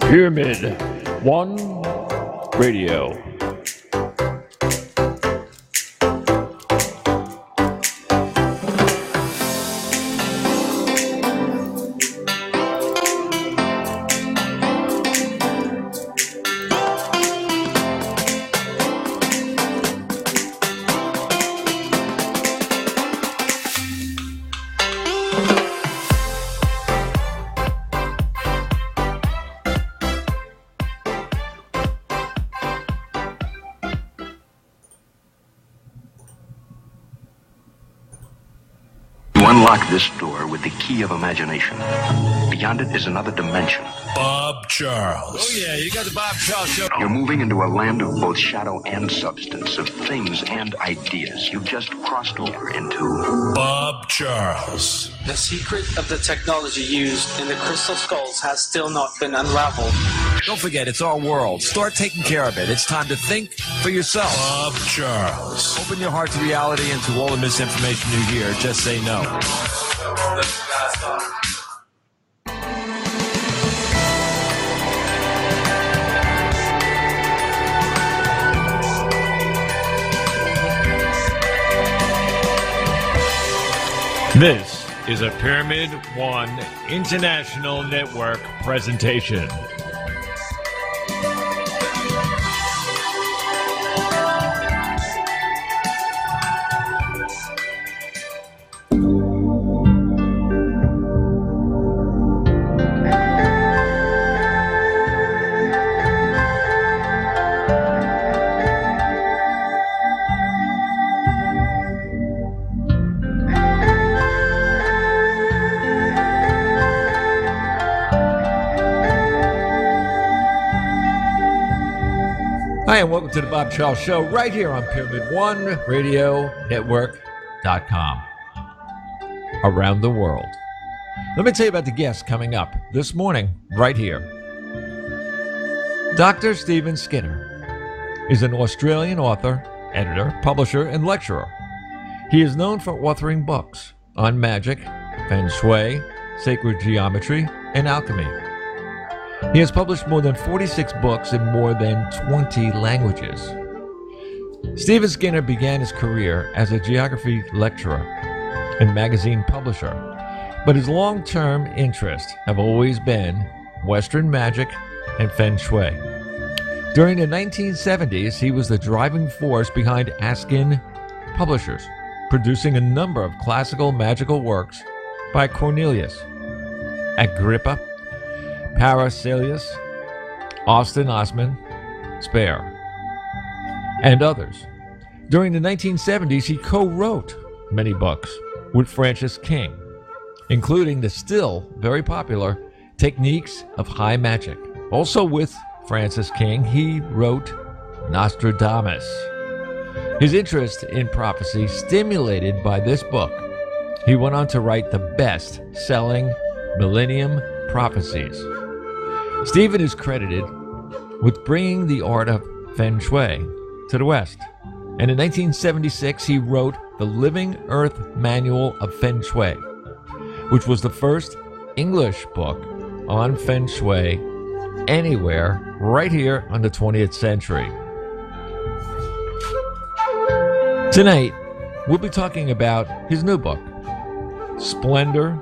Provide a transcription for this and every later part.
Pyramid One Radio. Unlock this door with the key of imagination. Beyond it is another dimension. Bob Charles. Oh yeah, you got the Bob Charles show. You're moving into a land of both shadow and substance, of things and ideas. You've just crossed over into Bob Charles. The secret of the technology used in the crystal skulls has still not been unraveled. Don't forget, it's our world. Start taking care of it. It's time to think for yourself. Bob Charles. Open your heart to reality and to all the misinformation you hear. Just say no. This is a Pyramid One International Network presentation. Hi, and welcome to the Bob Charles Show right here on Pyramid One Radio Network.com. Around the world. Let me tell you about the guests coming up this morning right here. Dr. Stephen Skinner is an Australian author, editor, publisher, and lecturer. He is known for authoring books on magic, feng shui, sacred geometry, and alchemy. He has published more than 46 books in more than 20 languages. Stephen Skinner began his career as a geography lecturer and magazine publisher, but his long-term interests have always been Western magic and feng shui. During the 1970s, he was the driving force behind Askin Publishers, producing a number of classical magical works by Cornelius, Agrippa, Paracelsus, Austin Osman Spare, and others. During the 1970s, he co-wrote many books with Francis King, including the still very popular Techniques of High Magic. Also with Francis King, he wrote Nostradamus. His interest in prophecy stimulated by this book, he went on to write the best-selling Millennium Prophecies. Stephen is credited with bringing the art of feng shui to the West, and in 1976 he wrote the Living Earth Manual of Feng Shui, which was the first English book on feng shui anywhere right here on the 20th century. Tonight, we'll be talking about his new book, Splendor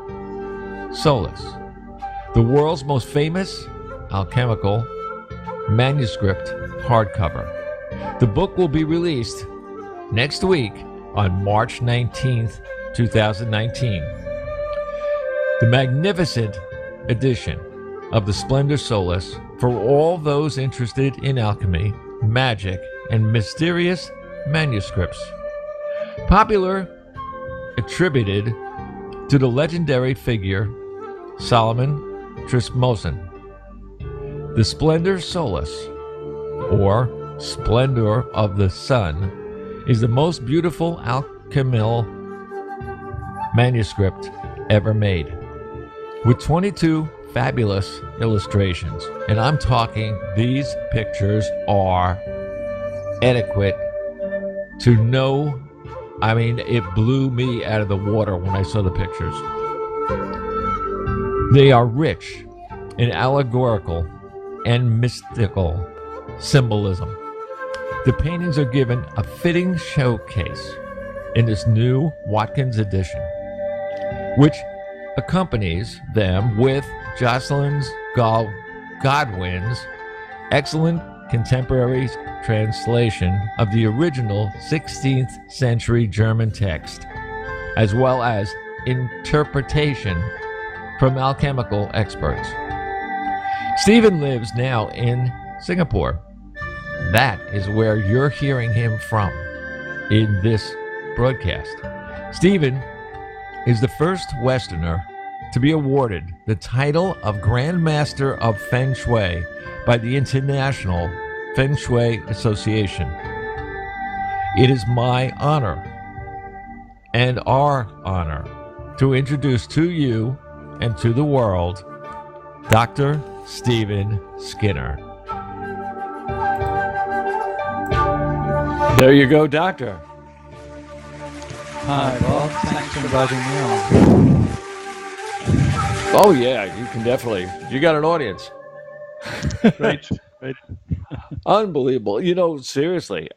Solis, the world's most famous alchemical manuscript hardcover. The book will be released next week on March 19th, 2019. The magnificent edition of the Splendor Solis for all those interested in alchemy, magic, and mysterious manuscripts. Popular attributed to the legendary figure Solomon Trismosan. The Splendor Solis, or Splendor of the Sun, is the most beautiful alchemical manuscript ever made, with 22 fabulous illustrations. And I'm talking, these pictures are adequate to no, I mean, it blew me out of the water when I saw the pictures. They are rich in allegorical and mystical symbolism. The paintings are given a fitting showcase in this new Watkins edition, which accompanies them with Jocelyn's Godwin's excellent contemporary translation of the original 16th century German text, as well as interpretation from alchemical experts. Stephen lives now in Singapore. That is where you're hearing him from in this broadcast. Stephen is the first Westerner to be awarded the title of Grand Master of Feng Shui by the International Feng Shui Association. It is my honor and our honor to introduce to you and to the world Dr. Stephen Skinner. There you go, Doctor. Hi, Bob. Thanks for inviting me on. Oh, yeah, you can definitely. You got an audience. Great. Unbelievable. You know, seriously,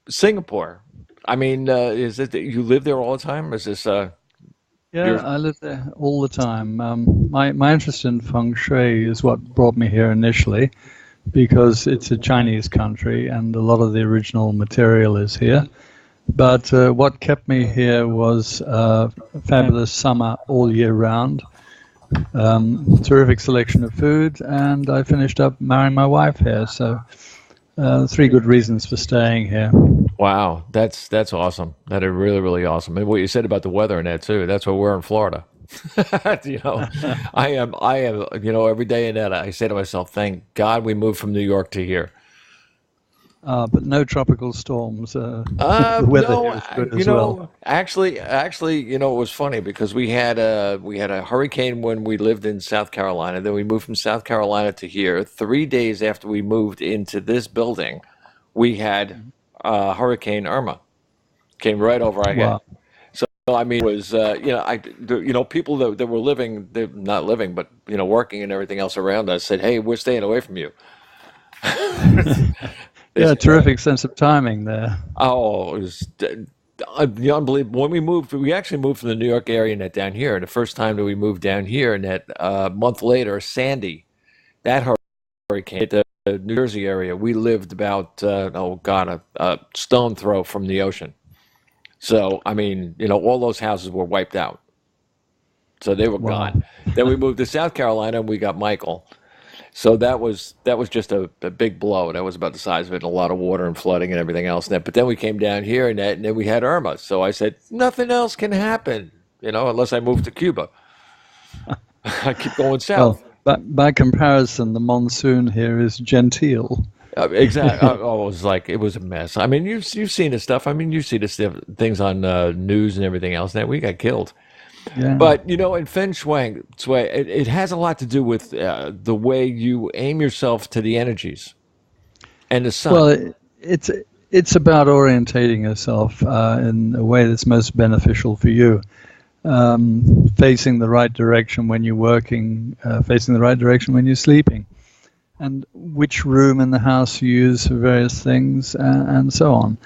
Singapore. I mean, is it that you live there all the time? Is this Yeah, I live there all the time. My interest in feng shui is what brought me here initially, because it's a Chinese country and a lot of the original material is here. But what kept me here was a fabulous summer all year round, terrific selection of food, and I finished up marrying my wife here. So 3 good reasons for staying here. Wow, that's awesome. That is really, really awesome. And what you said about the weather and that too. That's why we're in Florida. You know, I am. You know, every day in that I say to myself, "Thank God we moved from New York to here." But no tropical storms. The weather No, here is good you as know, well. actually, you know, it was funny because we had a hurricane when we lived in South Carolina. Then we moved from South Carolina to here. 3 days after we moved into this building, we had Hurricane Irma came right over our head. Wow. So I mean, it was you know, people that were living, they're not living, but you know, working and everything else around us said, "Hey, we're staying away from you." Yeah, terrific sense of timing there. Oh, it was unbelievable. When we actually moved from the New York area and that down here. And the first time that we moved down here, and that month later, Sandy, that hurricane hit the New Jersey area. We lived about a stone throw from the ocean. So I mean, you know, all those houses were wiped out. So they were gone. Then we moved to South Carolina and we got Michael. So that was just a big blow. That was about the size of it, and a lot of water and flooding and everything else. But then we came down here and then we had Irma. So I said, nothing else can happen, you know, unless I move to Cuba. I keep going south. Well, but by comparison, the monsoon here is genteel. Exactly. It was a mess. I mean, you've seen this stuff. I mean, you see this things on news and everything else. Now we got killed. Yeah. But, you know, in Feng Shui, it has a lot to do with the way you aim yourself to the energies and the sun. Well, it's about orientating yourself in a way that's most beneficial for you. Facing the right direction when you're working, facing the right direction when you're sleeping, and which room in the house you use for various things, and so on.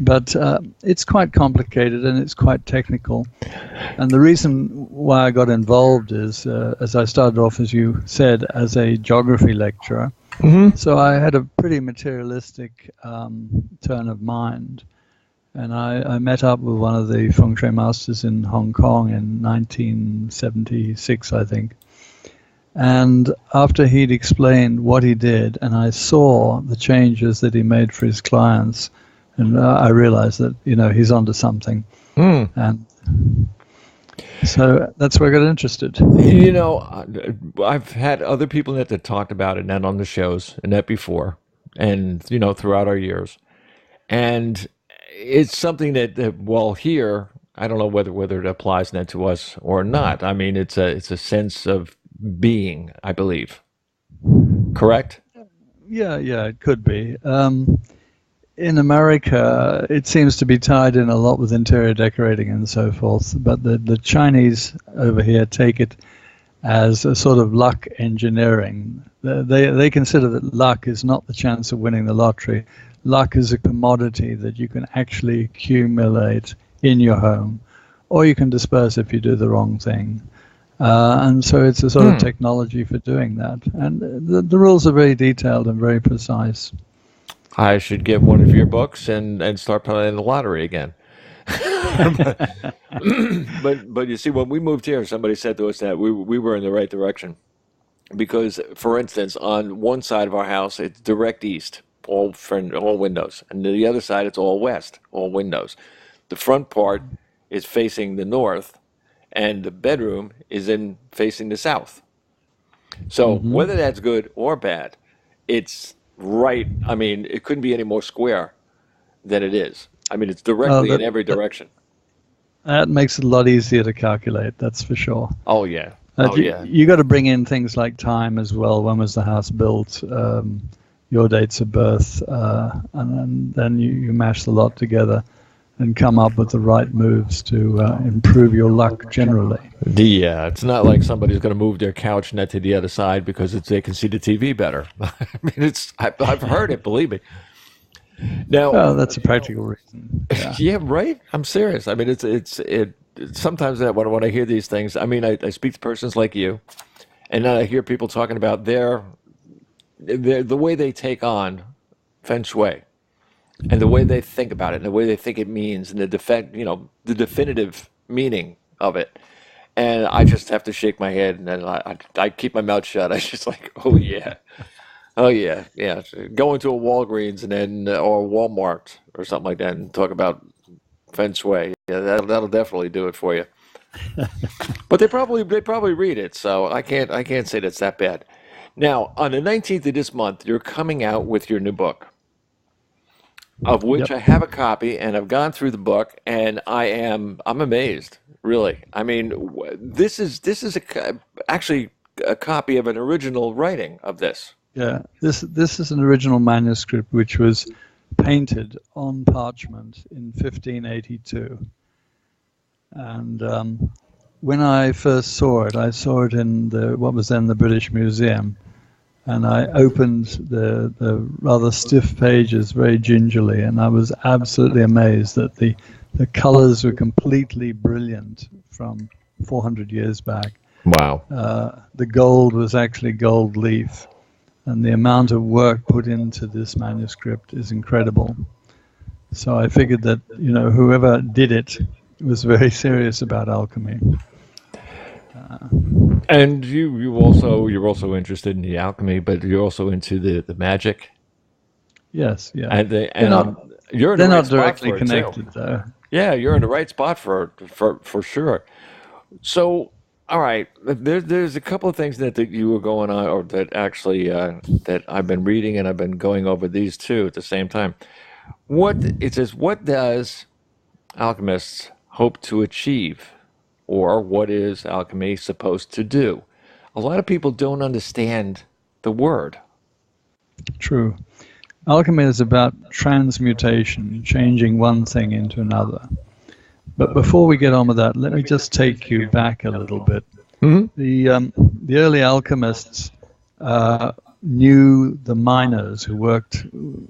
But it's quite complicated and it's quite technical. And the reason why I got involved is, as I started off, as you said, as a geography lecturer. Mm-hmm. So I had a pretty materialistic turn of mind. And I met up with one of the feng shui masters in Hong Kong in 1976, I think. And after he'd explained what he did, and I saw the changes that he made for his clients, and I realized that, you know, he's onto something. And so that's where I got interested. You know, I've had other people that talked about it, not on the shows, and that before, and, you know, throughout our years. And it's something that well, here, I don't know whether it applies now to us or not. I mean, it's a sense of being, I believe. Correct? Yeah, it could be. In America, it seems to be tied in a lot with interior decorating and so forth, but the Chinese over here take it as a sort of luck engineering. They consider that luck is not the chance of winning the lottery. Luck is a commodity that you can actually accumulate in your home, or you can disperse if you do the wrong thing. And so it's a sort of technology for doing that. And the rules are very detailed and very precise. I should get one of your books and start playing the lottery again. but you see, when we moved here, somebody said to us that we were in the right direction. Because, for instance, on one side of our house, it's direct east, all windows. And the other side, it's all west, all windows. The front part is facing the north, and the bedroom is facing the south. So whether that's good or bad, it's right. I mean, it couldn't be any more square than it is. I mean, it's directly in every direction. That makes it a lot easier to calculate, that's for sure. Oh, yeah. You got to bring in things like time as well. When was the house built? Your dates of birth, and then you mash the lot together and come up with the right moves to improve your luck generally. Yeah, it's not like somebody's going to move their couch net to the other side because they can see the TV better. I mean, I've heard it, believe me. Now, that's a practical reason. Yeah, right. I'm serious. I mean, it's sometimes that when I hear these things, I mean, I speak to persons like you, and then I hear people talking about the way they take on feng shui, and the way they think about it, and the way they think it means, and the definitive meaning of it. And I just have to shake my head, and then I keep my mouth shut. I just like, oh yeah. Go into a Walgreens and then or Walmart or something like that and talk about feng shui. Yeah, that'll definitely do it for you. But they probably read it, so I can't say that's that bad. Now, on the 19th of this month, you're coming out with your new book, of which I have a copy, and I've gone through the book, and I'm amazed, really. I mean, this is actually a copy of an original writing of this. Yeah, this is an original manuscript which was painted on parchment in 1582. And when I first saw it in what was then the British Museum, and I opened the rather stiff pages very gingerly, and I was absolutely amazed that the colors were completely brilliant from 400 years back. Wow. The gold was actually gold leaf. And the amount of work put into this manuscript is incredible. So I figured that, whoever did it was very serious about alchemy. And you're also interested in the alchemy, but you're also into the magic. Yes, yeah. And they're not directly connected, though. Yeah, you're in the right spot for sure. So. All right, there's a couple of things that you were going on, or that actually that I've been reading, and I've been going over these two at the same time. It says, what does alchemists hope to achieve, or what is alchemy supposed to do? A lot of people don't understand the word. True. Alchemy is about transmutation, changing one thing into another. But before we get on with that, let me just take you back a little bit. Mm-hmm. The early alchemists knew the miners who worked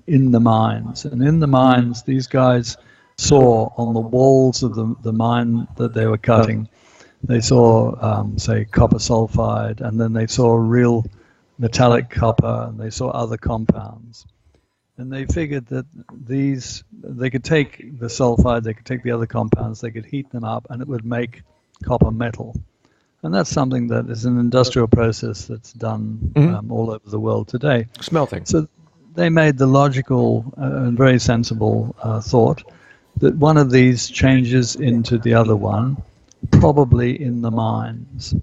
in the mines. And in the mines, these guys saw on the walls of the mine that they were cutting, they saw, say, copper sulfide, and then they saw real metallic copper, and they saw other compounds. And they figured that they could take the sulfide, they could take the other compounds, they could heat them up, and it would make copper metal. And that's something that is an industrial process that's done all over the world today. Smelting. So they made the logical and very sensible thought that one of these changes into the other one, probably in the mines.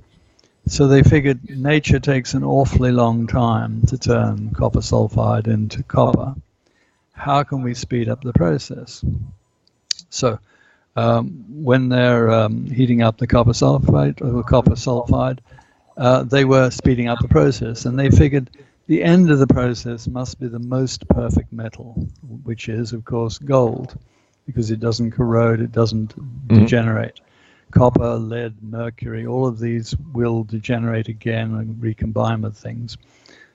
So they figured nature takes an awfully long time to turn copper sulfide into copper. How can we speed up the process? So when they're heating up the copper sulfide, they were speeding up the process, and they figured the end of the process must be the most perfect metal, which is, of course, gold, because it doesn't corrode, it doesn't degenerate. copper, lead, mercury, all of these will degenerate again and recombine with things.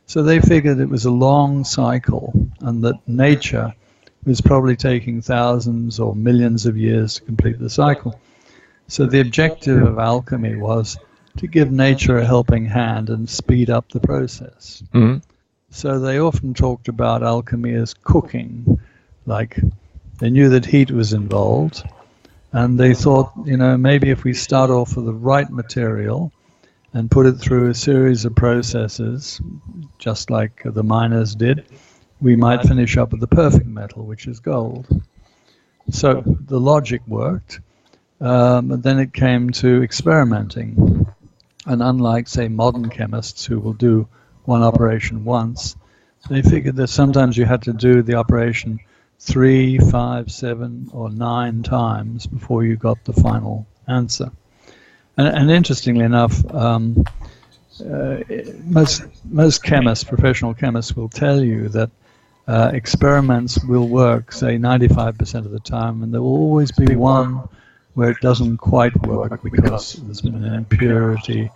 So they figured it was a long cycle and that nature was probably taking thousands or millions of years to complete the cycle. So the objective of alchemy was to give nature a helping hand and speed up the process. Mm-hmm. So they often talked about alchemy as cooking, like they knew that heat was involved, and they thought, maybe if we start off with the right material and put it through a series of processes, just like the miners did, we might finish up with the perfect metal, which is gold. So the logic worked, but then it came to experimenting. And unlike, say, modern chemists who will do one operation once, they figured that sometimes you had to do the operation 3, 5, 7, or 9 times before you got the final answer. And interestingly enough, most chemists, professional chemists, will tell you that experiments will work, say, 95% of the time, and there will always be one where it doesn't quite work because there's been an impurity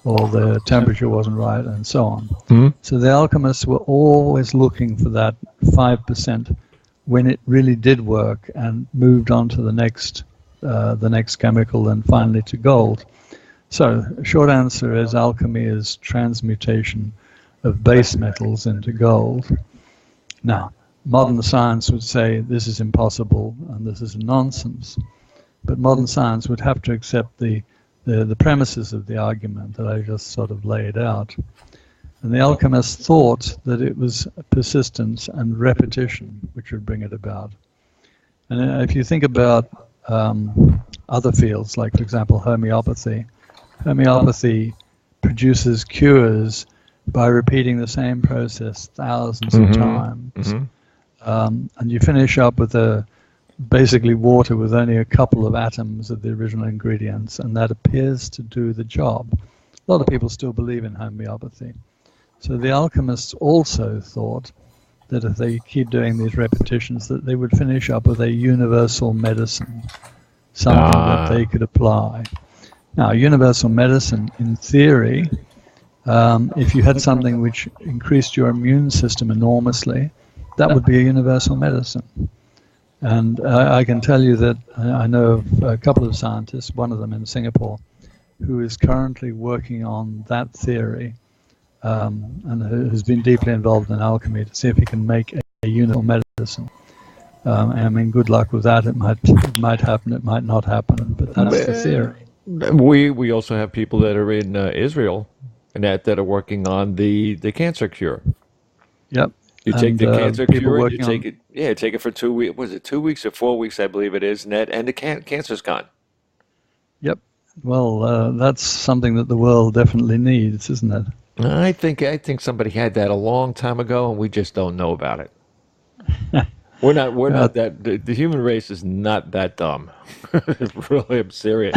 or the temperature wasn't right and so on. Mm-hmm. So the alchemists were always looking for that 5% when it really did work and moved on to the next chemical and finally to gold. So short answer is alchemy is transmutation of base metals into gold. Now, modern science would say this is impossible and this is nonsense. But modern science would have to accept the premises of the argument that I just sort of laid out. And the alchemists thought that it was persistence and repetition which would bring it about. And if you think about other fields, like, for example, homeopathy produces cures by repeating the same process thousands of times. Mm-hmm. And you finish up with basically water with only a couple of atoms of the original ingredients, and that appears to do the job. A lot of people still believe in homeopathy. So the alchemists also thought that if they keep doing these repetitions, that they would finish up with a universal medicine, something that they could apply. Now, universal medicine, in theory, if you had something which increased your immune system enormously, that would be a universal medicine. And I can tell you that I know of a couple of scientists, one of them in Singapore, who is currently working on that theory and has been deeply involved in alchemy to see if he can make a universal medicine. I mean, good luck with that. It might happen, it might not happen, but that's the theory. We also have people that are in Israel and that are working on the cancer cure. Yep. You take the cancer cure, you take it. Yeah, take it for 2 weeks. Was it 2 weeks or 4 weeks? I believe it is, and the cancer's gone. Yep. Well, that's something that the world definitely needs, isn't it? I think somebody had that a long time ago, and we just don't know about it. We're not that. The human race is not that dumb. Really, I'm serious.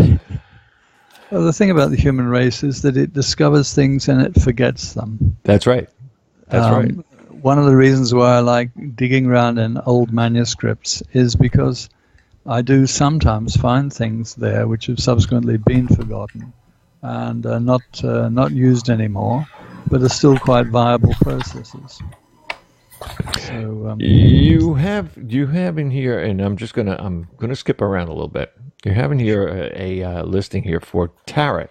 Well, the thing about the human race is that it discovers things and it forgets them. That's right. That's right. One of the reasons why I like digging around in old manuscripts is because I do sometimes find things there which have subsequently been forgotten and are not used anymore, but are still quite viable processes. So you have in here, and I'm gonna skip around a little bit. You have in here a listing here for tarot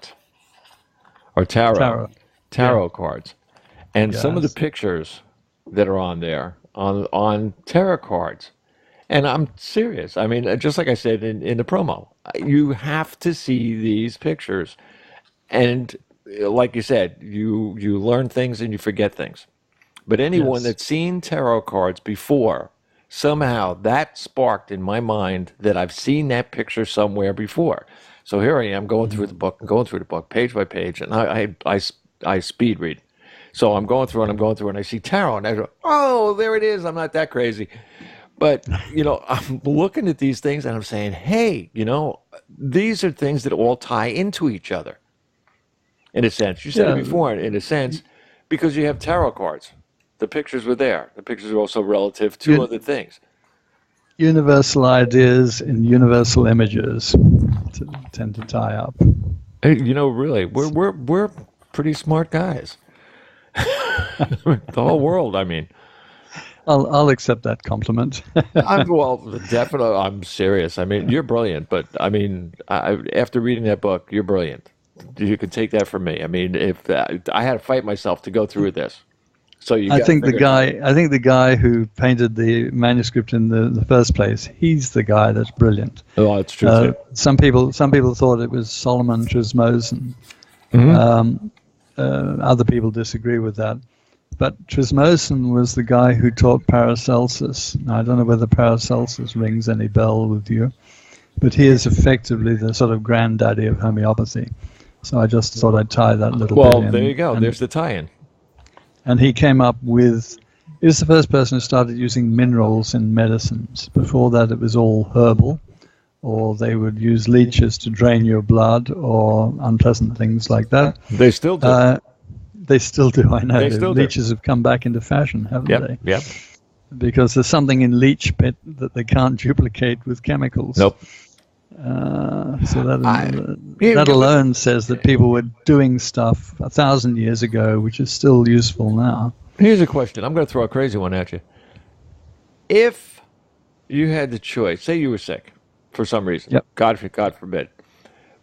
cards, and some of the pictures that are on there on tarot cards. And I'm serious. I mean, just like I said in the promo, you have to see these pictures. And like you said, you learn things and you forget things. But anyone that's seen tarot cards before, somehow that sparked in my mind that I've seen that picture somewhere before. So here I am going through the book, page by page, and I speed read. So I'm going through and I see tarot, and I go, oh, there it is. I'm not that crazy. But, I'm looking at these things and I'm saying, hey, these are things that all tie into each other. In a sense. You said it before, in a sense, because you have tarot cards. The pictures were there. The pictures are also relative to other things. universal ideas in universal images tend to tie up. Hey, really, we're pretty smart guys. The whole world, I mean. I'll accept that compliment. Definitely, I'm serious. I mean, you're brilliant, but I mean, after reading that book, you're brilliant. You can take that from me. I mean, if I had to fight myself to go through this, so I think the guy who painted the manuscript in the first place, he's the guy that's brilliant. Oh, it's true. Too. Some people thought it was Solomon Trismosin. Other people disagree with that. But Trismosin was the guy who taught Paracelsus. Now, I don't know whether Paracelsus rings any bell with you, but he is effectively the sort of granddaddy of homeopathy. So I just thought I'd tie that little bit in. Well, there you go. There's the tie-in. And he came up with, he was the first person who started using minerals in medicines. Before that, it was all herbal, or they would use leeches to drain your blood, or unpleasant things like that. They still do. They still do, I know. They still do. Leeches have come back into fashion, haven't they? Yep. Because there's something in leech pit that they can't duplicate with chemicals. Nope. So that alone says that people were doing stuff 1,000 years ago, which is still useful now. Here's a question. I'm going to throw a crazy one at you. If you had the choice, say you were sick for some reason, yep. God forbid,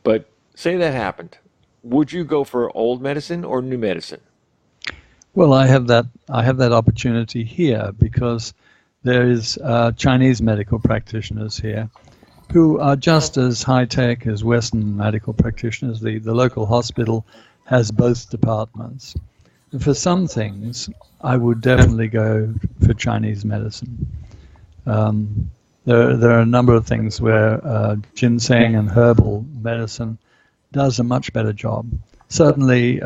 but say that happened, would you go for old medicine or new medicine? Well, I have that opportunity here because there is Chinese medical practitioners here who are just as high-tech as Western medical practitioners. The local hospital has both departments. And for some things, I would definitely go for Chinese medicine. There are a number of things where ginseng and herbal medicine does a much better job. Certainly,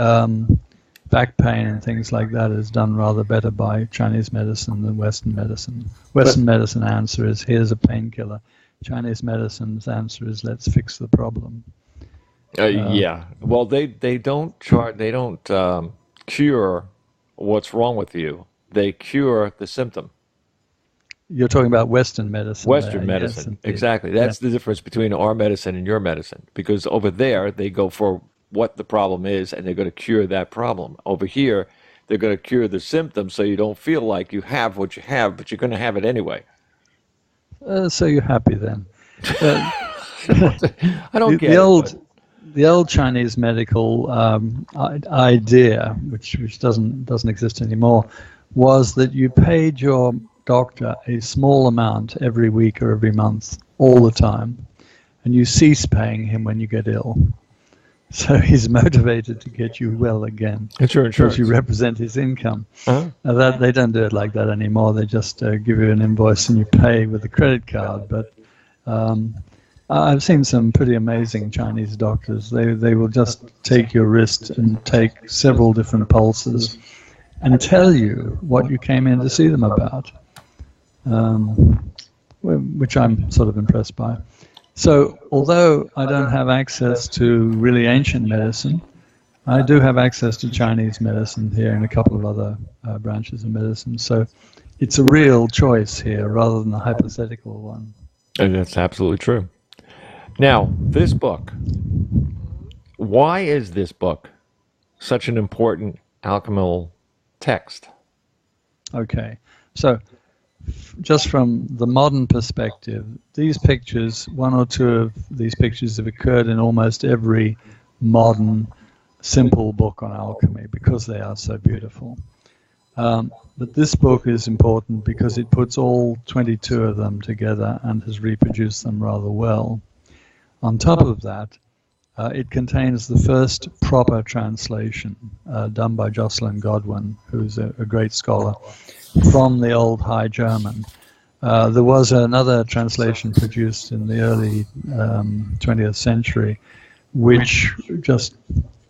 back pain and things like that is done rather better by Chinese medicine than Western medicine. Western medicine answer is, here's a painkiller. Chinese medicine's answer is, let's fix the problem. Yeah. Well, they don't cure what's wrong with you. They cure the symptom. You're talking about Western medicine. Western medicine, yes, exactly. That's the difference between our medicine and your medicine. Because over there, they go for what the problem is, and they're going to cure that problem. Over here, they're going to cure the symptom so you don't feel like you have what you have, but you're going to have it anyway. So you're happy then. I don't get the old Chinese medical idea, which doesn't exist anymore, was that you paid your doctor a small amount every week or every month, all the time, and you cease paying him when you get ill. So he's motivated to get you well again. It's your insurance. Because you represent his income. Now they don't do it like that anymore. They just give you an invoice and you pay with a credit card. But I've seen some pretty amazing Chinese doctors. They will just take your wrist and take several different pulses and tell you what you came in to see them about, which I'm sort of impressed by. So, although I don't have access to really ancient medicine, I do have access to Chinese medicine here and a couple of other branches of medicine. So, it's a real choice here rather than a hypothetical one. And that's absolutely true. Now, this book, why is this book such an important alchemical text? Okay, so just from the modern perspective, these pictures, one or two of these pictures have occurred in almost every modern simple book on alchemy because they are so beautiful. But this book is important because it puts all 22 of them together and has reproduced them rather well. On top of that, it contains the first proper translation done by Jocelyn Godwin, who's a great scholar, from the old High German. There was another translation produced in the early 20th century, which just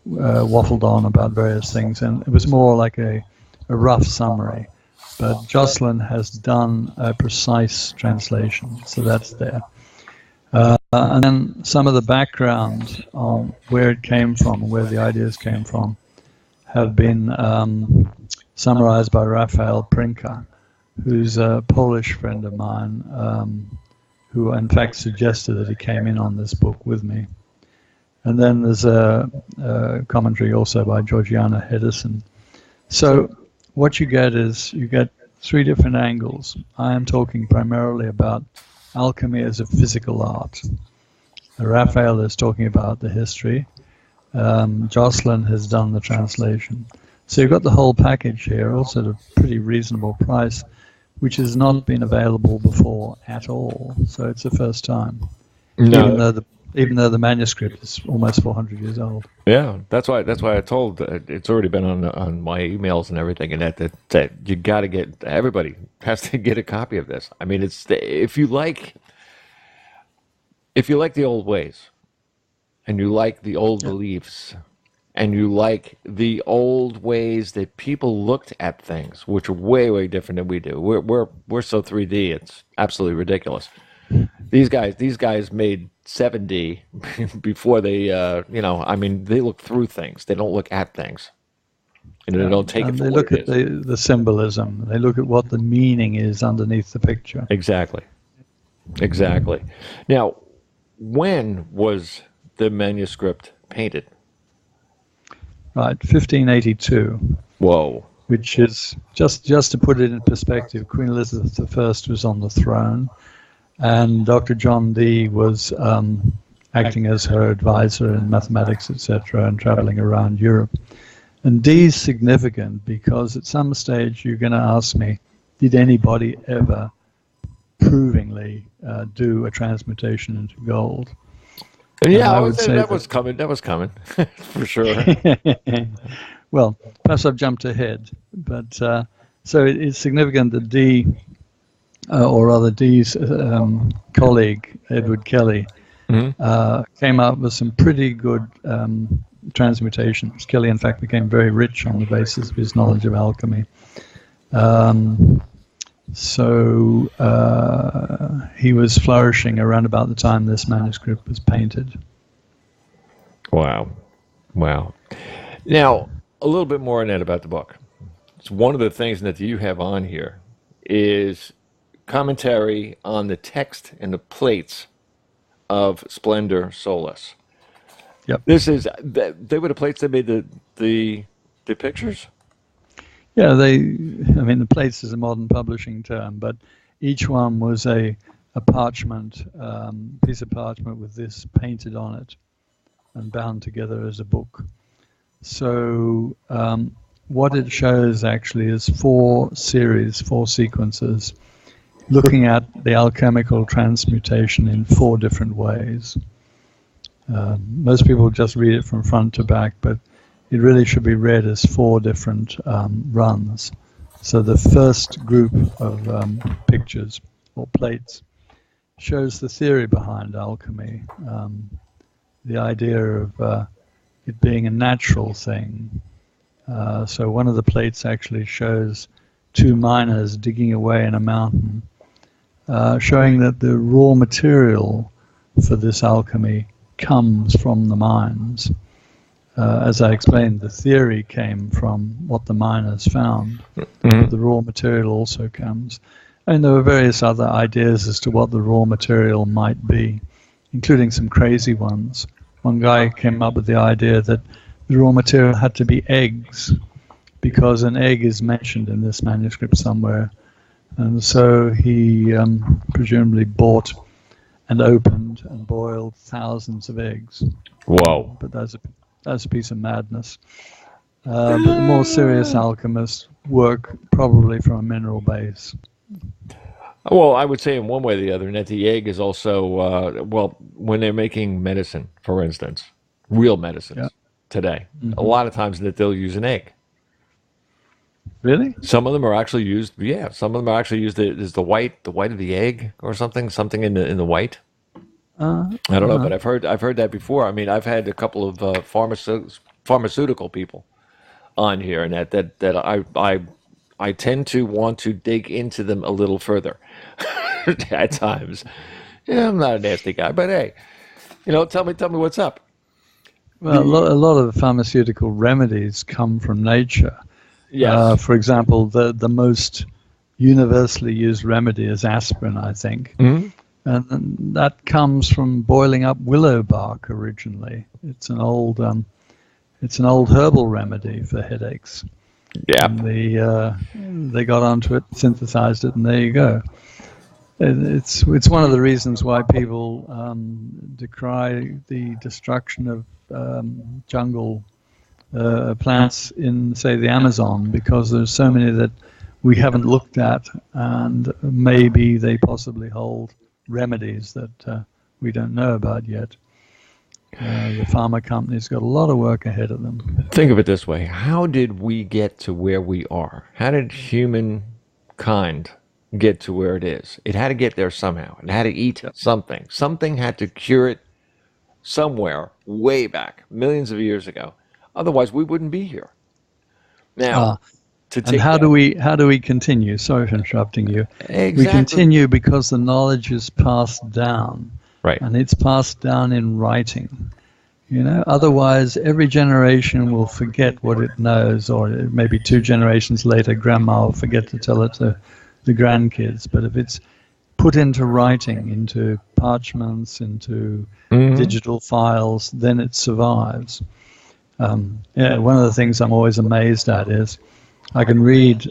waffled on about various things, and it was more like a rough summary. But Jocelyn has done a precise translation, so that's there. And then some of the background on where it came from, where the ideas came from, have been summarized by Raphael Prinker, who's a Polish friend of mine, who in fact suggested that he came in on this book with me. And then there's a commentary also by Georgiana Hedison. So what you get is you get three different angles. I am talking primarily about alchemy as a physical art. Raphael is talking about the history. Jocelyn has done the translation. So you've got the whole package here, also at a pretty reasonable price, which has not been available before at all. So it's the first time. No. Even though the manuscript is almost 400 years old. Yeah, that's why I told it's already been on my emails and everything, and that you got to get, everybody has to get a copy of this. I mean, if you like the old ways, and you like the old beliefs, and you like the old ways that people looked at things, which are way different than we do. We're so 3D, it's absolutely ridiculous. These guys made 7D before they, they look through things. They don't look at things. And they don't take it for they what look at the symbolism. They look at what the meaning is underneath the picture. Exactly. Now, when was the manuscript painted? Right, 1582. Whoa. Which is, just to put it in perspective, Queen Elizabeth I was on the throne, and Dr.John D was acting as her advisor in mathematics, etc., and traveling around Europe. And D is significant because at some stage you're going to ask me, did anybody ever provingly do a transmutation into gold? Yeah, I would say that was coming. That was coming, for sure. Well, perhaps I've jumped ahead, but so it's significant that D, or rather D's colleague, Edward Kelly, came up with some pretty good transmutations. Kelly, in fact, became very rich on the basis of his knowledge of alchemy. So he was flourishing around about the time this manuscript was painted. Wow. Now, a little bit more on that about the book. So one of the things that you have on here is commentary on the text and the plates of Splendor Solis. Yep. They were the plates that made the pictures? Yeah, the plates is a modern publishing term, but each one was a parchment, piece of parchment with this painted on it and bound together as a book. So what it shows actually is four sequences, looking at the alchemical transmutation in four different ways. Most people just read it from front to back, but it really should be read as four different runs. So the first group of pictures or plates shows the theory behind alchemy, the idea of it being a natural thing. So one of the plates actually shows two miners digging away in a mountain, showing that the raw material for this alchemy comes from the mines. As I explained, the theory came from what the miners found. But the raw material also comes. And there were various other ideas as to what the raw material might be, including some crazy ones. One guy came up with the idea that the raw material had to be eggs, because an egg is mentioned in this manuscript somewhere. And so he presumably bought and opened and boiled thousands of eggs. Whoa. But that's a piece of madness. But the more serious alchemists work probably from a mineral base. Well, I would say in one way or the other, and that the egg is also, when they're making medicine, for instance, real medicines today, a lot of times that they'll use an egg. Really? Some of them are actually used. Yeah, some of them are actually used as the white of the egg or something in the white. I don't know, but I've heard that before. I mean, I've had a couple of pharmaceutical people on here, and that I tend to want to dig into them a little further at times. Yeah, I'm not a nasty guy, but hey, tell me what's up. Well, a lot of pharmaceutical remedies come from nature. Yes. For example, the most universally used remedy is aspirin, I think. Mhm. And that comes from boiling up willow bark originally. It's an old herbal remedy for headaches. Yeah. And they got onto it, synthesized it, and there you go. It's one of the reasons why people decry the destruction of jungle plants in, say, the Amazon, because there's so many that we haven't looked at, and maybe they possibly hold remedies that we don't know about yet. The pharma companies got a lot of work ahead of them. Think of it this way. How did we get to where we are? How did humankind get to where it is? It had to get there somehow. It had to eat something. Something had to cure it somewhere way back, millions of years ago. Otherwise, we wouldn't be here. Now, and how do we continue? Sorry for interrupting you. Exactly. We continue because the knowledge is passed down. Right. And it's passed down in writing. Otherwise, every generation will forget what it knows, or maybe 2 generations later, grandma will forget to tell it to the grandkids. But if it's put into writing, into parchments, into digital files, then it survives. One of the things I'm always amazed at is I can read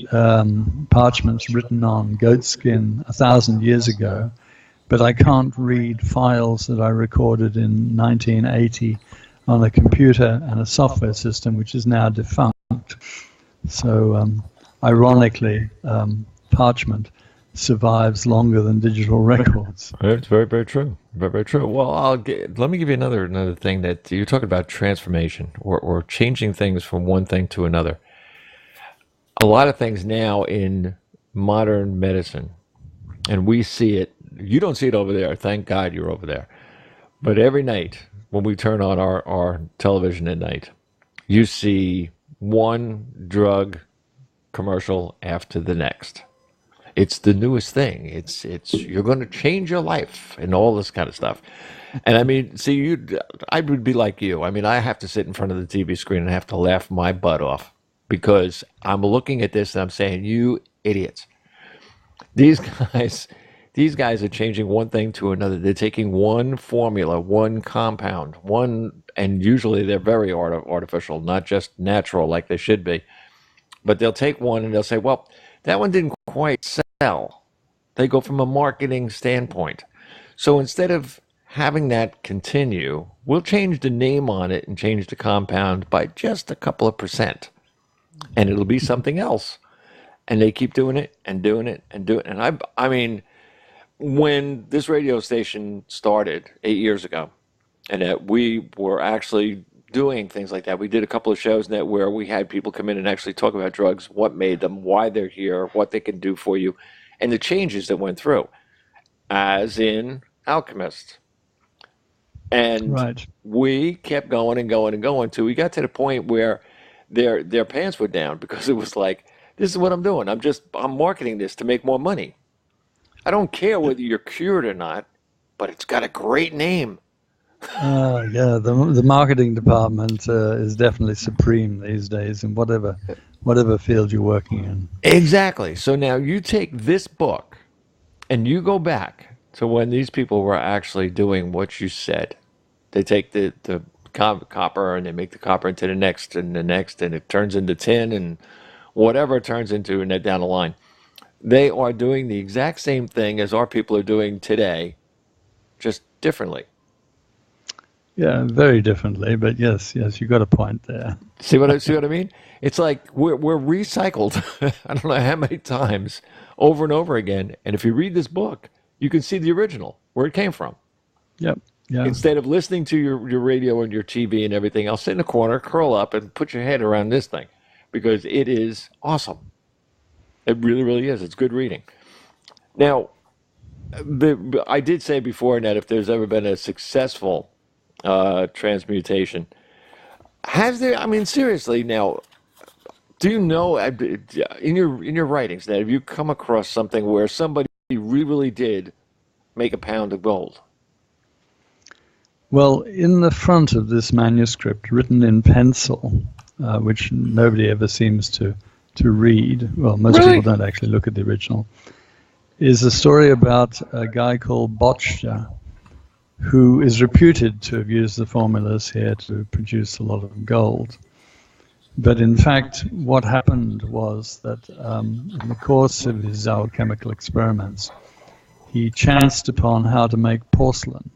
parchments written on goatskin 1,000 years ago, but I can't read files that I recorded in 1980 on a computer and a software system which is now defunct. So, ironically, parchment survives longer than digital records. It's very, very true. Very, very true. Well, let me give you another thing that you're talking about: transformation or changing things from one thing to another. A lot of things now in modern medicine, and we see it. You don't see it over there. Thank God you're over there. But every night when we turn on our television at night, you see one drug commercial after the next. It's the newest thing. It's you're going to change your life and all this kind of stuff. And I mean, see, I would be like you. I mean, I have to sit in front of the TV screen and have to laugh my butt off because I'm looking at this and I'm saying, you idiots. These guys are changing one thing to another. They're taking one formula, one compound, and usually they're very artificial, not just natural like they should be. But they'll take one and they'll say, well, that one didn't quite sell. They go from a marketing standpoint. So instead of having that continue, we'll change the name on it and change the compound by just a couple of %. And it'll be something else. And they keep doing it and doing it and doing it. And I mean, when this radio station started 8 years ago, and that we were actually doing things like that, we did a couple of shows where we had people come in and actually talk about drugs, what made them, why they're here, what they can do for you, and the changes that went through, as in alchemists. And we kept going and going and going until we got to the point where their pants were down, because it was like, this is what I'm doing. I'm marketing this to make more money. I don't care whether you're cured or not, but it's got a great name. Yeah, the marketing department is definitely supreme these days in whatever field you're working in. Exactly. So now you take this book and you go back to when these people were actually doing what you said. They take the copper and they make the copper into the next, and it turns into tin and whatever it turns into, and down the line. They are doing the exact same thing as our people are doing today, just differently. Yeah, very differently, but yes, you got a point there. See what I mean? It's like we're recycled. I don't know how many times, over and over again. And if you read this book, you can see the original, where it came from. Yep. Yeah. Instead of listening to your radio and your TV and everything else, sit in a corner, curl up, and put your head around this thing, because it is awesome. It really, really is. It's good reading. Now, I did say before that if there's ever been a successful transmutation, has there? I mean, seriously, now, do you know in your writings that have you come across something where somebody really did make a pound of gold? Well, in the front of this manuscript, written in pencil, which nobody ever seems to to read, well, most people don't actually look at the original, is a story about a guy called Botcha, who is reputed to have used the formulas here to produce a lot of gold. But in fact, what happened was that in the course of his alchemical experiments, he chanced upon how to make porcelain.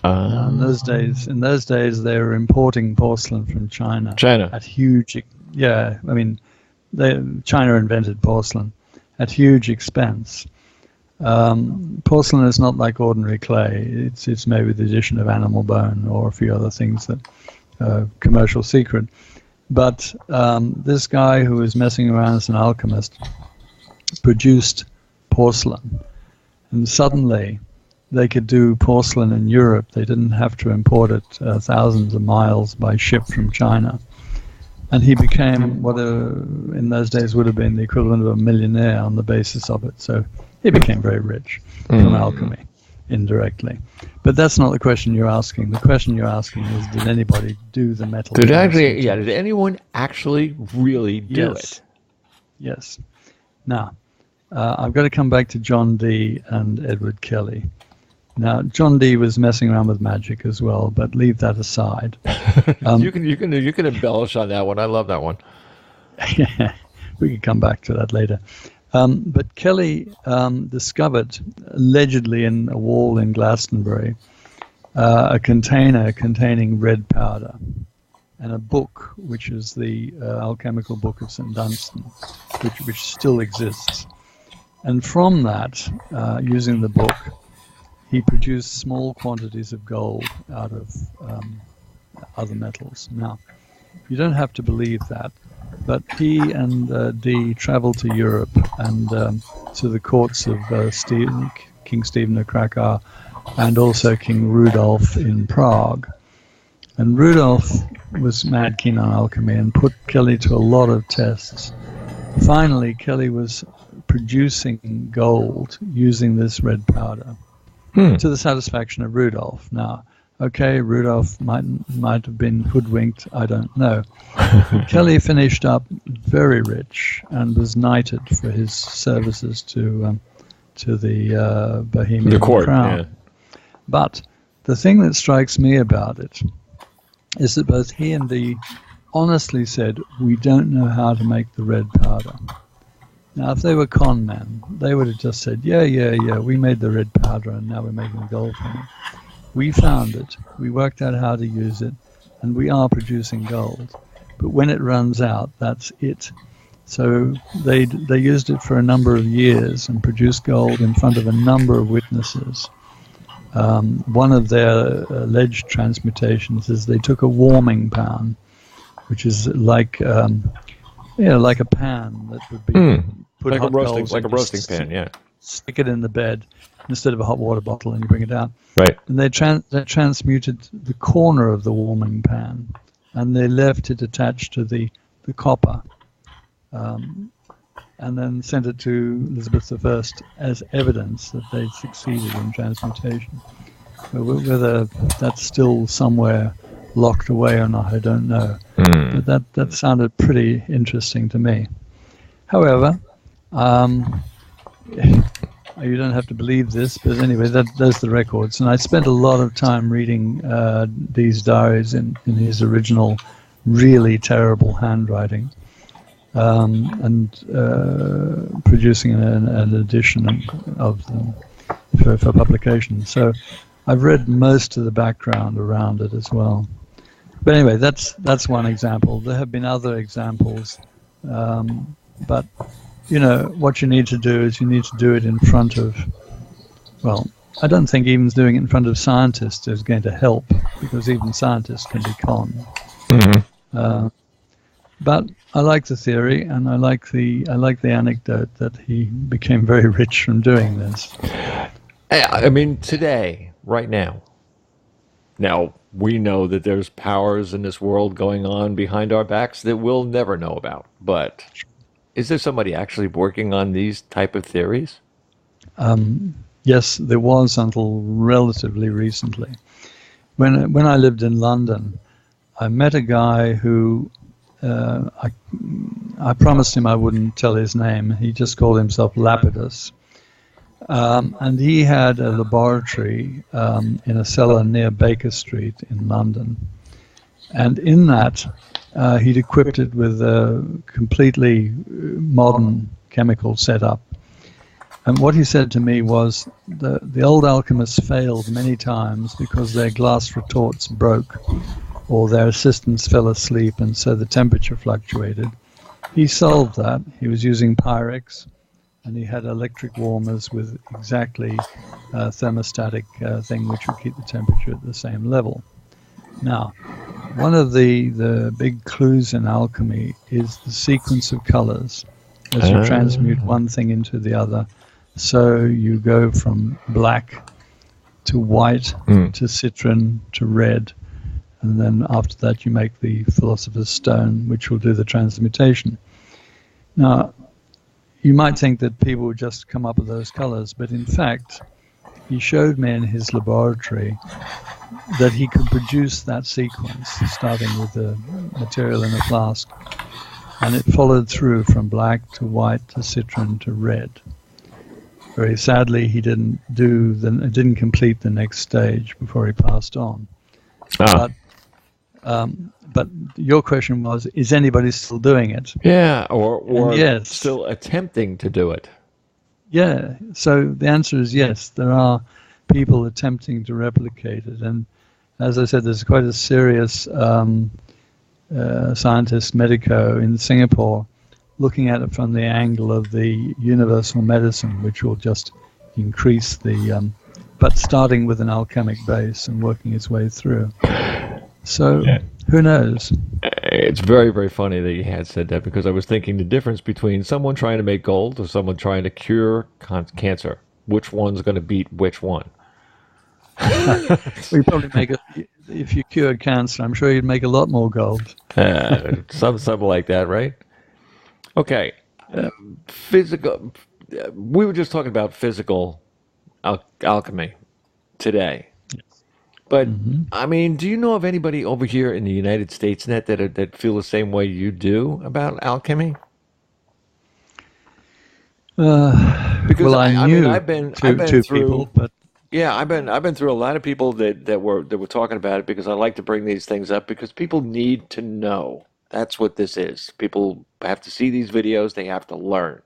In those days, they were importing porcelain from China. At huge, China invented porcelain at huge expense. Porcelain is not like ordinary clay. It's made with the addition of animal bone or a few other things that are commercial secret. But this guy who was messing around as an alchemist produced porcelain, and suddenly they could do porcelain in Europe. They didn't have to import it thousands of miles by ship from China. And he became what in those days would have been the equivalent of a millionaire on the basis of it. So he became very rich from alchemy, indirectly. But that's not the question you're asking. The question you're asking is, did anybody do the metal? Did anyone actually really do it? Yes. Now, I've got to come back to John Dee and Edward Kelly. Now, John Dee was messing around with magic as well, but leave that aside. You can embellish on that one. I love that one. Yeah, we can come back to that later. But Kelly discovered, allegedly in a wall in Glastonbury, a container containing red powder and a book, which is the alchemical book of St. Dunstan, which still exists. And from that, using the book, he produced small quantities of gold out of other metals. Now, you don't have to believe that, but he and Dee traveled to Europe and to the courts of King Stephen of Krakow and also King Rudolf in Prague. And Rudolf was mad keen on alchemy and put Kelly to a lot of tests. Finally, Kelly was producing gold using this red powder. To the satisfaction of Rudolf. Now, okay, Rudolf might have been hoodwinked, I don't know. Kelly finished up very rich and was knighted for his services to the Bohemian crown. Yeah. But the thing that strikes me about it is that both he and Dee honestly said, we don't know how to make the red powder. Now, if they were con men, they would have just said, yeah, we made the red powder and now we're making gold from it. We found it, we worked out how to use it, and we are producing gold. But when it runs out, that's it. So they used it for a number of years and produced gold in front of a number of witnesses. One of their alleged transmutations is they took a warming pan, which is like a pan that would be put like a roasting pan, yeah. Stick it in the bed instead of a hot water bottle, and you bring it out. Right. And they transmuted the corner of the warming pan, and they left it attached to the copper, and then sent it to Elizabeth I as evidence that they'd succeeded in transmutation. Whether that's still somewhere locked away or not, I don't know. But that sounded pretty interesting to me. However, you don't have to believe this, but anyway, those are the records. And I spent a lot of time reading these diaries in his original, really terrible handwriting, and producing an edition of them for publication. So I've read most of the background around it as well. But anyway, that's one example. There have been other examples, but what you need to do is you need to do it in front of, well, I don't think even doing it in front of scientists is going to help, because even scientists can be conned. But I like the theory, and I like the anecdote that he became very rich from doing this. I mean, today, right now. Now, we know that there's powers in this world going on behind our backs that we'll never know about. But is there somebody actually working on these type of theories? Yes, there was until relatively recently. When I lived in London, I met a guy who I promised him I wouldn't tell his name. He just called himself Lapidus. And he had a laboratory in a cellar near Baker Street in London. And in that, he'd equipped it with a completely modern chemical setup. And what he said to me was the old alchemists failed many times because their glass retorts broke or their assistants fell asleep, and so the temperature fluctuated. He solved that. He was using Pyrex, and he had electric warmers with exactly thermostatic thing which would keep the temperature at the same level. Now, one of the big clues in alchemy is the sequence of colors as you transmute one thing into the other. So you go from black to white to citron to red, and then after that you make the philosopher's stone, which will do the transmutation. Now, you might think that people would just come up with those colors, but in fact, he showed me in his laboratory that he could produce that sequence, starting with the material in a flask, and it followed through from black to white to citron to red. Very sadly, he didn't complete the next stage before he passed on. But your question was, is anybody still doing it? Yeah, or yes. Still attempting to do it. Yeah, so the answer is yes. There are people attempting to replicate it. And as I said, there's quite a serious scientist, medico, in Singapore, looking at it from the angle of the universal medicine, which will just increase the, but starting with an alchemic base and working its way through. So, who knows? It's very, very funny that you had said that, because I was thinking the difference between someone trying to make gold or someone trying to cure cancer. Which one's going to beat which one? We probably make if you cured cancer, I'm sure you'd make a lot more gold. Something like that, right? Okay. Physical. We were just talking about physical alchemy today. But, I mean, do you know of anybody over here in the United States that feel the same way you do about alchemy? Because I knew I've been two through people, but yeah, I've been through a lot of people that were talking about it, because I like to bring these things up because people need to know. That's what this is. People have to see these videos. They have to learn.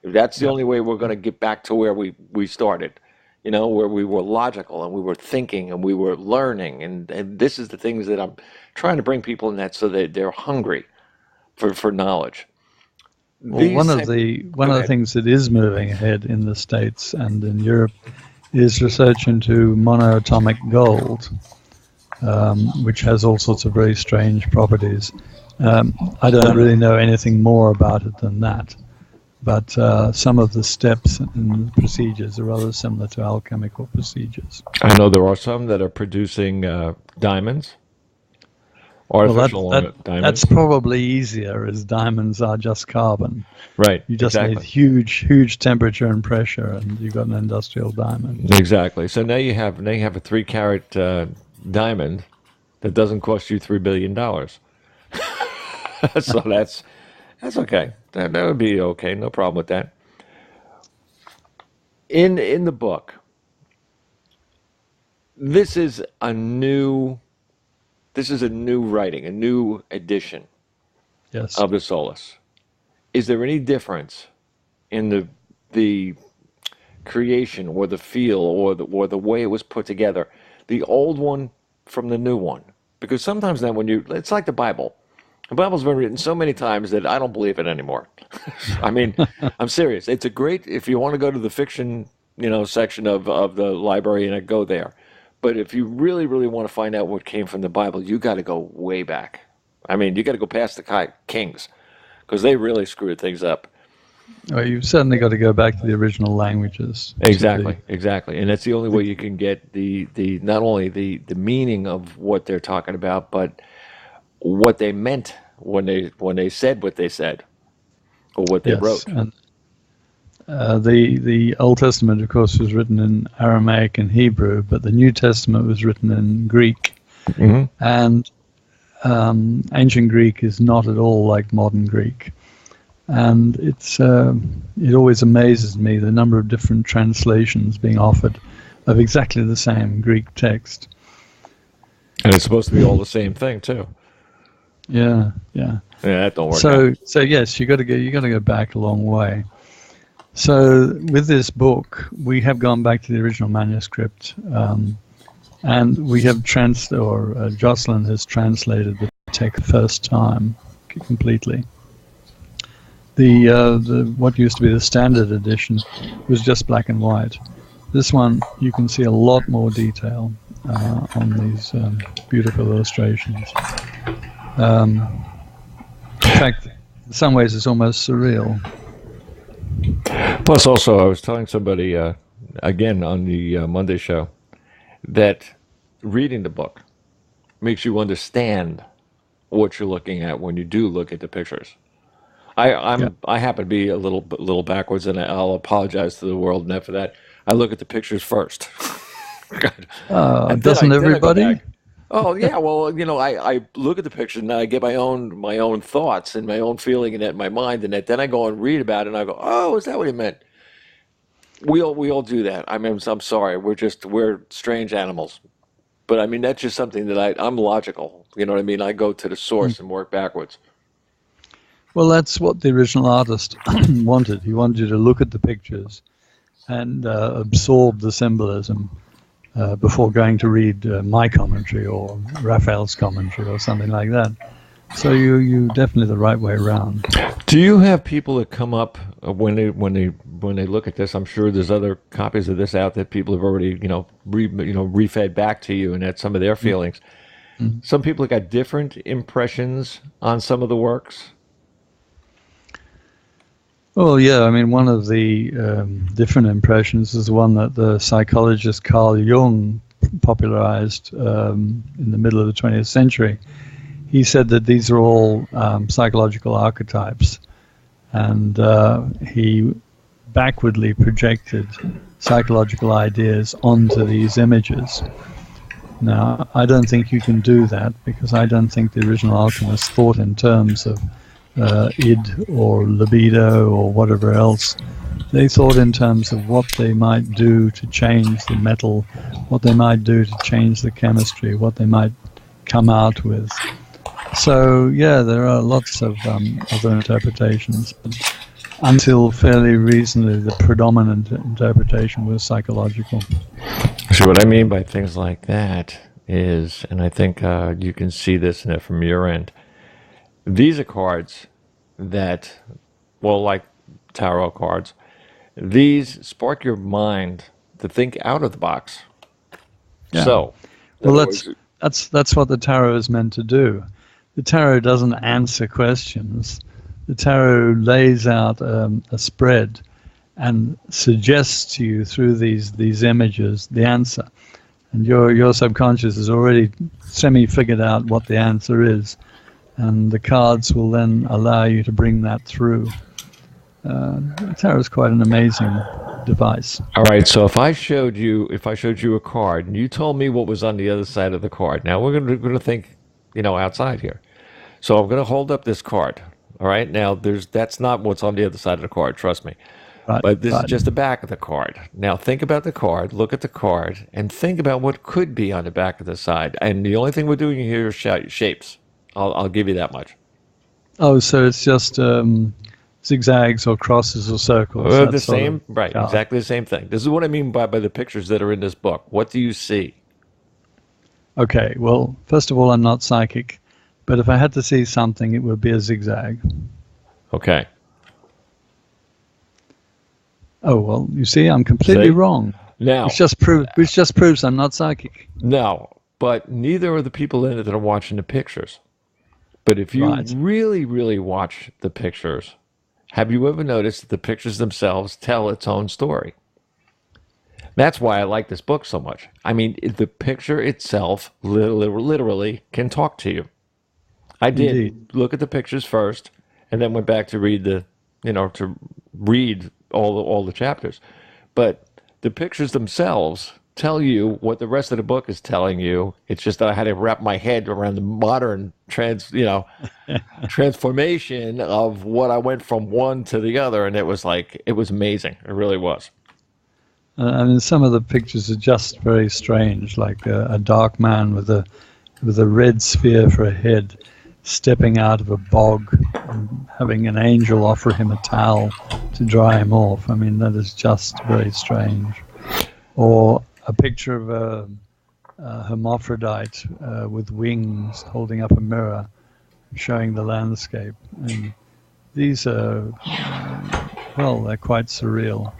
That's the only way we're going to get back to where we started. You know, where we were logical and we were thinking and we were learning. And this is the things that I'm trying to bring people in that, so that they're hungry for knowledge. Well, one of the things that is moving ahead in the States and in Europe is research into monoatomic gold, which has all sorts of very strange properties. I don't really know anything more about it than that. But some of the steps and procedures are rather similar to alchemical procedures. I know there are some that are producing diamonds, artificial diamonds. That's probably easier, as diamonds are just carbon. Right. You just need huge temperature and pressure, and you've got an industrial diamond. Exactly. So now you have a 3-carat diamond that doesn't cost you $3 billion. So that's okay. That would be okay. No problem with that. In the book, this is a new writing, a new edition of the Solis. Is there any difference in the creation or the feel or the way it was put together, the old one from the new one? Because sometimes then it's like the Bible. The Bible's been written so many times that I don't believe it anymore. I mean, I'm serious. It's if you want to go to the fiction, section of the library, and go there. But if you really, really want to find out what came from the Bible, you got to go way back. I mean, you got to go past the kings, because they really screwed things up. Well, you've certainly got to go back to the original languages. Exactly. And that's the only way you can get the not only the meaning of what they're talking about, but what they meant when they said what they said, or what they wrote. And the Old Testament, of course, was written in Aramaic and Hebrew, but the New Testament was written in Greek. Mm-hmm. And ancient Greek is not at all like modern Greek. And it always amazes me the number of different translations being offered of exactly the same Greek text. And it's supposed to be all the same thing too. Yeah. Yeah, that don't work out. So yes, you got to go back a long way. So with this book, we have gone back to the original manuscript, and we have Jocelyn has translated the text first time completely. The what used to be the standard edition was just black and white. This one, you can see a lot more detail on these beautiful illustrations. In fact, in some ways, it's almost surreal. Plus, also, I was telling somebody, again, on the Monday show, that reading the book makes you understand what you're looking at when you do look at the pictures. I happen to be a little backwards, and I'll apologize to the world net for that. I look at the pictures first. And doesn't everybody? Oh yeah, well, I look at the picture and I get my own thoughts and my own feeling in my mind, and then I go and read about it and I go, oh, is that what he meant? We all do that. I mean, I'm sorry, we're strange animals, but I mean that's just something that I'm logical. You know what I mean? I go to the source and work backwards. Well, that's what the original artist wanted. He wanted you to look at the pictures and absorb the symbolism before going to read my commentary or Raphael's commentary or something like that. So you definitely the right way around. Do you have people that come up when they look at this? I'm sure there's other copies of this out that people have already refed back to you and had some of their feelings. Mm-hmm. Some people got different impressions on some of the works. Well, yeah, I mean, one of the different impressions is the one that the psychologist Carl Jung popularized in the middle of the 20th century. He said that these are all psychological archetypes, and he backwardly projected psychological ideas onto these images. Now, I don't think you can do that, because I don't think the original alchemists thought in terms of id or libido or whatever else. They thought in terms of what they might do to change the metal, what they might do to change the chemistry, what they might come out with. So yeah, there are lots of other interpretations, but until fairly recently the predominant interpretation was psychological. So what I mean by things like that is, and I think you can see this in it from your end, these are cards that, well, like tarot cards, these spark your mind to think out of the box. Yeah. So, well, that's what the tarot is meant to do. The tarot doesn't answer questions. The tarot lays out a spread and suggests to you through these images the answer, and your subconscious has already semi-figured out what the answer is. And the cards will then allow you to bring that through. Tarot is quite an amazing device. All right, so if I showed you a card and you told me what was on the other side of the card, now we're going to think, outside here. So I'm going to hold up this card. All right, now that's not what's on the other side of the card. Trust me. Right, but this is just the back of the card. Now think about the card, look at the card, and think about what could be on the back of the side. And the only thing we're doing here is shapes. I'll give you that much. Oh, so it's just zigzags or crosses or circles. The same, right? Yeah. Exactly the same thing. This is what I mean by the pictures that are in this book. What do you see? Okay, well, first of all, I'm not psychic, but if I had to see something, it would be a zigzag. Okay. Oh, well, you see, I'm completely wrong. Now, which just proves I'm not psychic. No, but neither are the people in it that are watching the pictures. But if you really, really watch the pictures, have you ever noticed that the pictures themselves tell its own story? That's why I like this book so much. I mean, the picture itself literally can talk to you. I did look at the pictures first, and then went back to read all the chapters. But the pictures themselves tell you what the rest of the book is telling you. It's just that I had to wrap my head around the modern transformation of what I went from one to the other, and it was amazing. It really was. I mean, some of the pictures are just very strange, like a dark man with a red sphere for a head, stepping out of a bog and having an angel offer him a towel to dry him off. I mean, that is just very strange. Or a picture of a hermaphrodite with wings holding up a mirror, showing the landscape. And these are, they're quite surreal.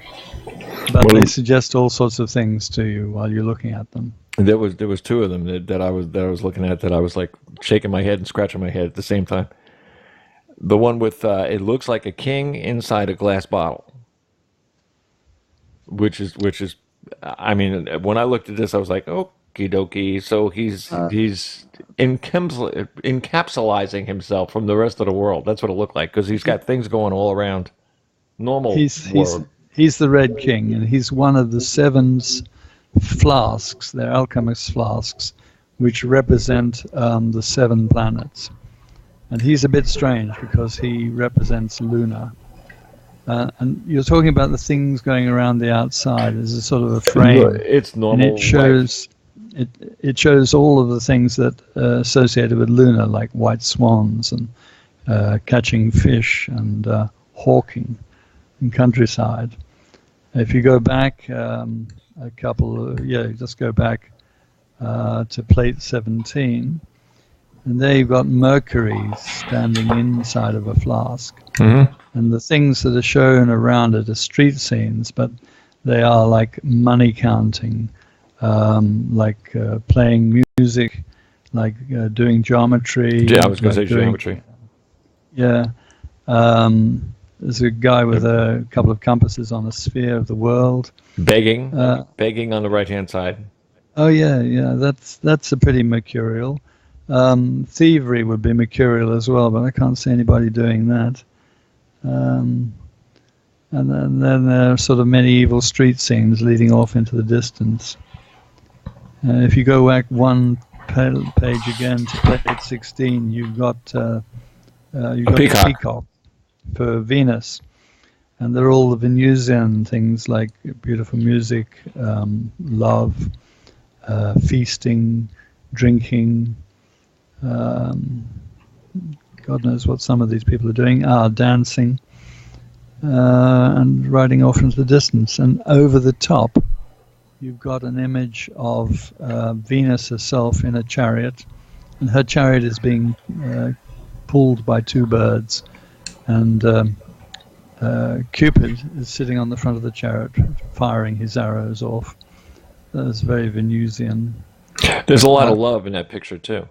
But they suggest all sorts of things to you while you're looking at them. There was two of them that I was looking at that I was like shaking my head and scratching my head at the same time. The one with it looks like a king inside a glass bottle, which is I mean, when I looked at this, I was like, okie dokie. So he's encapsulating himself from the rest of the world. That's what it looked like, because he's got things going all around normal world. He's the Red King, and he's one of the 7 flasks. They're alchemist flasks, which represent the 7 planets. And he's a bit strange because he represents Luna. And you're talking about the things going around the outside. There's a sort of a frame. It's normal. And it shows all of the things that are associated with Luna, like white swans and catching fish and hawking in countryside. If you go back just go back to plate 17, and there you've got Mercury standing inside of a flask. Mm-hmm. And the things that are shown around it are street scenes, but they are like money counting, like playing music, like doing geometry. Yeah, I was going to say geometry. Yeah. There's a guy with a couple of compasses on a sphere of the world. Begging on the right-hand side. Oh, yeah, that's a pretty mercurial. Thievery would be mercurial as well, but I can't see anybody doing that. And then there are sort of medieval street scenes leading off into the distance. If you go back one page again to page 16, you've got a peacock for Venus, and they're all the Venusian things like beautiful music, love, feasting, drinking. God knows what some of these people are doing. Dancing, and riding off into the distance. And over the top, you've got an image of Venus herself in a chariot, and her chariot is being pulled by 2 birds. And Cupid is sitting on the front of the chariot, firing his arrows off. That's very Venusian. There's a lot of love in that picture too.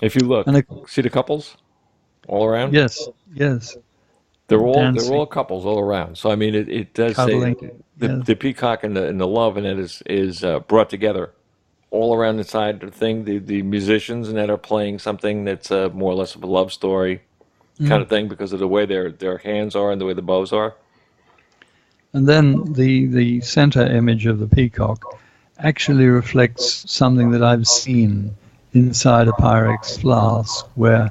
If you look, see the couples all around. Yes. They're all couples all around. So I mean, it does Cuddling, say the peacock and the love in it is brought together all around inside the thing. The musicians in that are playing something that's more or less of a love story kind of thing, because of the way their hands are and the way the bows are. And then the center image of the peacock actually reflects something that I've seen inside a Pyrex flask, where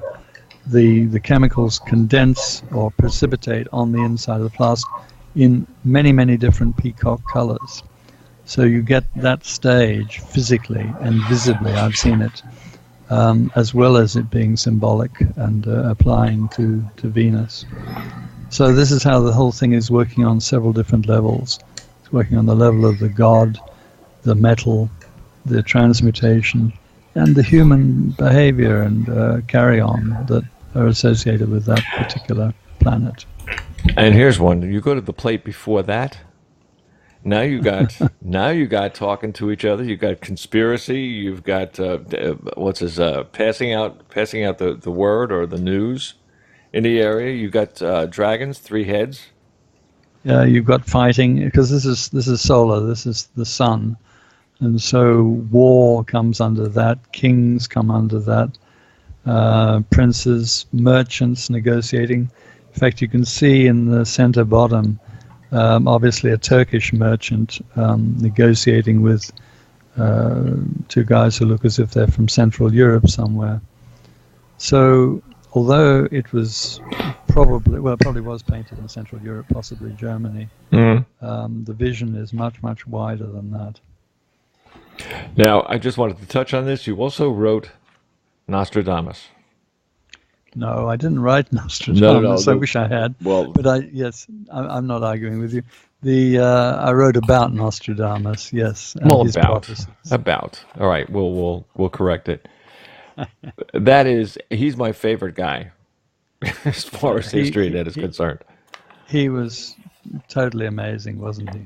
the chemicals condense or precipitate on the inside of the flask in many, many different peacock colors. So you get that stage physically and visibly. I've seen it, as well as it being symbolic and applying to Venus. So this is how the whole thing is working on several different levels. It's working on the level of the god, the metal, the transmutation, and the human behavior and carry-on that are associated with that particular planet. And here's one. You go to the plate before that. Now you got talking to each other. You got conspiracy. You've got passing out the word or the news in the area. You got dragons, 3 heads. Yeah, you've got fighting, because this is solar. This is the sun. And so war comes under that, kings come under that, princes, merchants negotiating. In fact, you can see in the center bottom obviously a Turkish merchant negotiating with two guys who look as if they're from Central Europe somewhere. So although it was probably was painted in Central Europe, possibly Germany, the vision is much, much wider than that. Now, I just wanted to touch on this. You also wrote Nostradamus. No, I didn't write Nostradamus. No, I wish I had. Well, but I'm not arguing with you. I wrote about Nostradamus. Yes. Well, about. All right, we'll correct it. That is, he's my favorite guy as far as history that is concerned. He was totally amazing, wasn't he?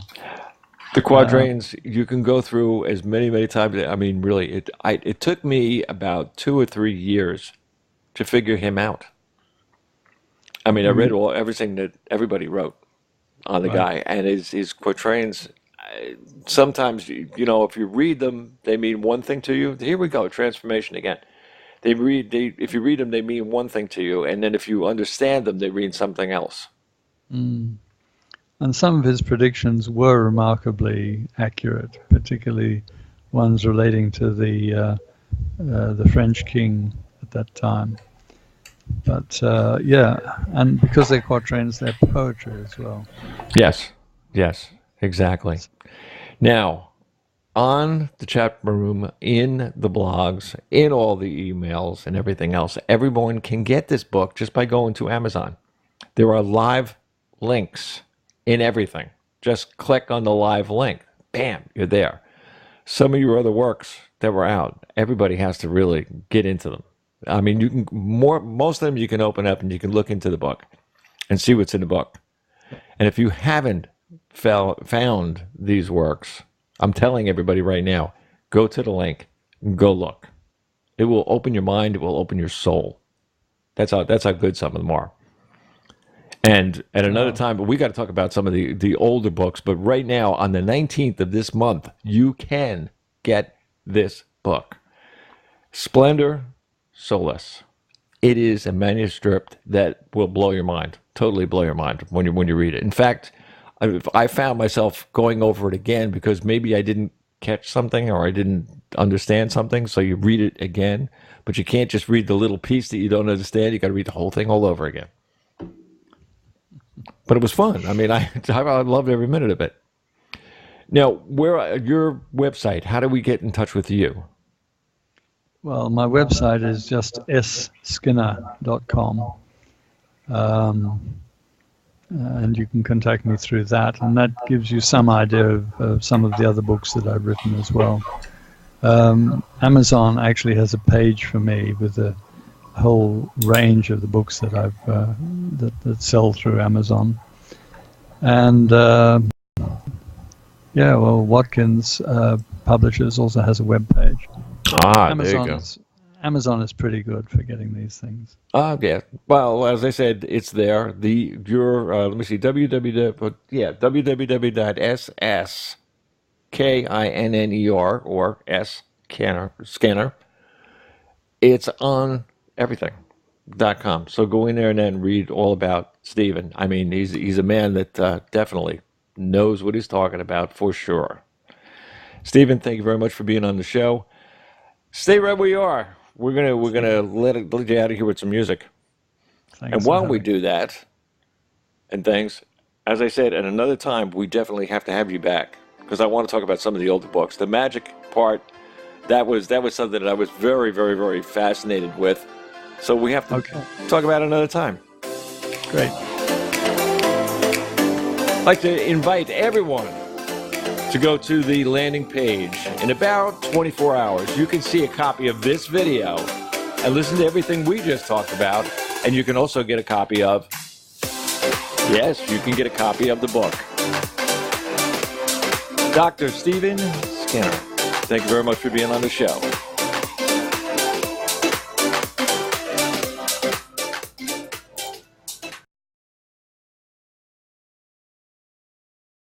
The quatrains, you can go through as many times. I mean, really, it took me about 2 or 3 years to figure him out. I mean, I read everything that everybody wrote on the guy, and his quatrains. Sometimes, if you read them, they mean one thing to you. Here we go, transformation again. If you read them, they mean one thing to you, and then if you understand them, they mean something else. And some of his predictions were remarkably accurate, particularly ones relating to the French king at that time. But and because they're quatrains, they're poetry as well. Yes, exactly. Now, on the chat room, in the blogs, in all the emails and everything else, everyone can get this book just by going to Amazon. There are live links in everything. Just click on the live link. Bam, you're there. Some of your other works that were out, everybody has to really get into them. I mean, most of them you can open up and you can look into the book and see what's in the book. And if you haven't found these works, I'm telling everybody right now, go to the link and go look. It will open your mind. It will open your soul. That's how good some of them are. And at another time, but we got to talk about some of the older books. But right now, on the 19th of this month, you can get this book, Splendor Solis. It is a manuscript that will blow your mind, totally blow your mind when you read it. In fact, I found myself going over it again because maybe I didn't catch something or I didn't understand something. So you read it again, but you can't just read the little piece that you don't understand. You got to read the whole thing all over again. But it was fun. I mean, I loved every minute of it. Now, where your website? How do we get in touch with you? Well, my website is just skinner.com. And you can contact me through that, and that gives you some idea of some of the other books that I've written as well. Amazon actually has a page for me with a whole range of the books that I've that sell through Amazon, and Watkins Publishers also has a web page. There you go. Amazon is pretty good for getting these things. Yeah. Well, as I said, it's there. Let me see, www.sskinner or Skinner. It's on everything.com. So go in there and then read all about Stephen. I mean, he's a man that definitely knows what he's talking about for sure. Stephen, thank you very much for being on the show. Stay right where you are. We're gonna let you out of here with some music. Thanks. And while we do that and things, as I said, at another time, we definitely have to have you back because I want to talk about some of the older books. The magic part, that was something that I was very, very, very fascinated with. So we have to talk about it another time. Great. I'd like to invite everyone to go to the landing page. In about 24 hours, you can see a copy of this video and listen to everything we just talked about. And you can also get a copy of, yes, you can get a copy of the book. Dr. Stephen Skinner, thank you very much for being on the show.